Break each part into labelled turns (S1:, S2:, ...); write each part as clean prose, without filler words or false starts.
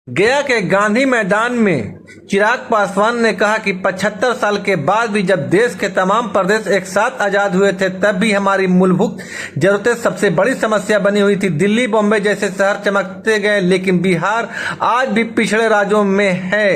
S1: गया के गांधी मैदान में चिराग पासवान ने कहा कि 75 साल के बाद भी जब देश के तमाम प्रदेश एक साथ आजाद हुए थे तब भी हमारी मूलभूत जरूरतें सबसे बड़ी समस्या बनी हुई थी। दिल्ली बॉम्बे जैसे शहर चमकते गए लेकिन बिहार आज भी पिछड़े राज्यों में है।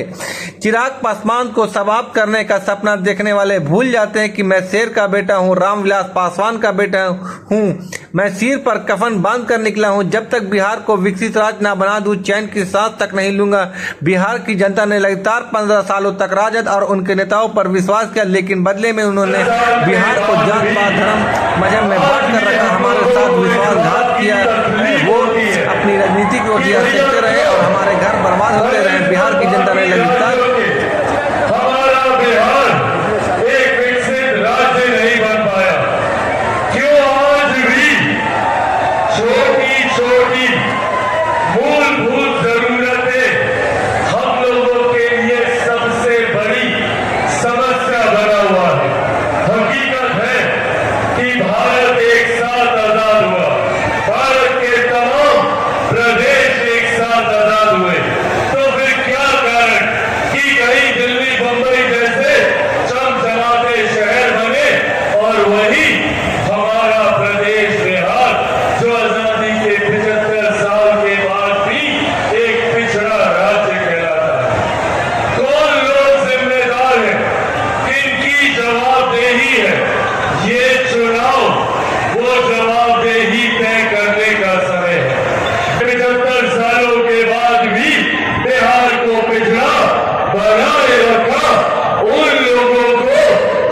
S1: चिराग पासवान को समाप्त करने का सपना देखने वाले भूल जाते हैं कि मैं शेर का बेटा हूँ, रामविलास पासवान का बेटा हूँ। मैं सिर पर कफन बांध कर निकला हूँ। जब तक बिहार को विकसित राज्य न बना दूं चैन की सांस तक नहीं लूंगा। बिहार की जनता ने लगातार 15 सालों तक राजद और उनके नेताओं पर विश्वास किया, लेकिन बदले में उन्होंने बिहार को जात पात धर्म मजहब में बांट कर रखा। हमारे साथ विश्वासघात किया है। वो अपनी राजनीति को सीखते रहे और हमारे घर बर्बाद होते रहे। बिहार की जनता ने लगातार
S2: हमारा बिहार एक विकसित राज्य नहीं बन पाया। क्यों आज भी छोटी छोटी मूलभूत जरूरतें हम लोगों के लिए सबसे बड़ी समस्या बना हुआ है। हकीकत है कि भारत एक साथ आजाद हुआ, भारत के तमाम प्रदेश एक साथ आजाद हुए, तो फिर क्या कारण कि कहीं दिल्ली बंबई जैसे चमचमाते शहर बने और वही हमारा प्रदेश बिहार जो आजादी के 75 साल के बाद भी एक पिछड़ा राज्य कहलाता है। कौन लोग जिम्मेदार हैं, किनकी जवाबदेही है? ये चुनाव वो जवाबदेही तय करने का समय है। 75 सालों के बाद भी बिहार को पिछड़ा बनाए रखा उन लोगों को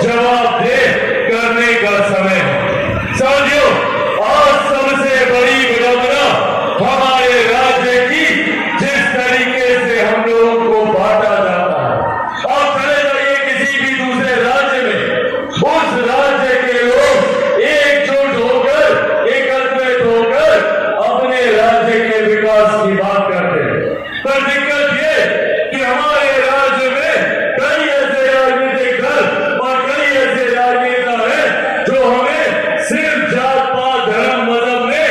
S2: जवाबदेह करने का समय है। साथियों, आज सबसे बड़ी विडंबना हमारे राज्य की जिस तरीके से हम लोगों को बांटा जाता है। आप चले जाइए किसी भी दूसरे राज्य में, उस राज्य के लोग एकजुट होकर एकत्रित होकर अपने राज्य के विकास की बात करते हैं। पर दिक्कत ये कि हमारे राज्य में कई ऐसे राजनीतिक दल और कई ऐसे राजनेता हैं जो हमें सिर्फ जात पात धर्म मजहब में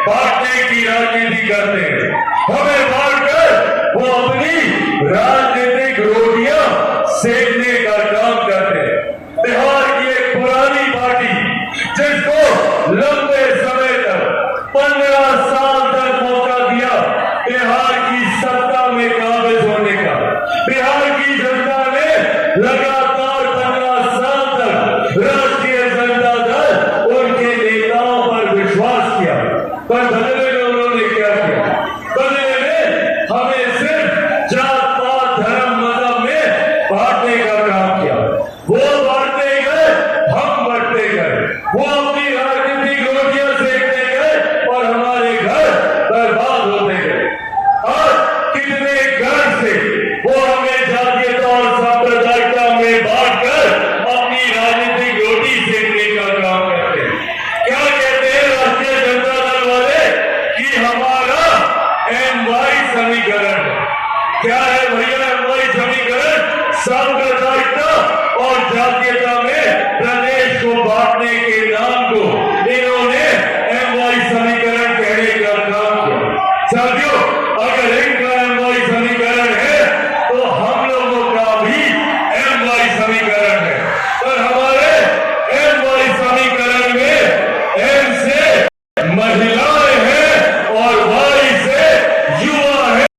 S2: बांटने की राजनीति करते हैं। हमें बांटकर वो अपनी राजनीतिक रोटियां सेकने का काम करते हैं। बिहार की एक पुरानी पार्टी जिसको लंबे समय तक 15 साल तक मौका दिया बिहार की सत्ता में काबिज होने का, बिहार की जनता ने लगातार 15 साल तक राष्ट्रीय जनता दल उनके नेताओं पर विश्वास किया, पर बदले में उन्होंने क्या किया? बदले में हमें सिर्फ जात पात धर्म मजहब में बांटने का काम किया। वो बांटते गए, हम बढ़ते गए, वो अपनी राजनीतिक रोटियां सेकते गए और हमारे घर बर्बाद होते गए। आज कितने घर से वो हमें जातीयता और सांप्रदायिकता में बांटकर अपनी राजनीतिक रोटी सेकने का काम करते हैं। क्या कहते हैं राष्ट्रीय जनता दल वाले कि हमारा MY समीकरण है। क्या है भैया MY समीकरण? सांप्रदायिक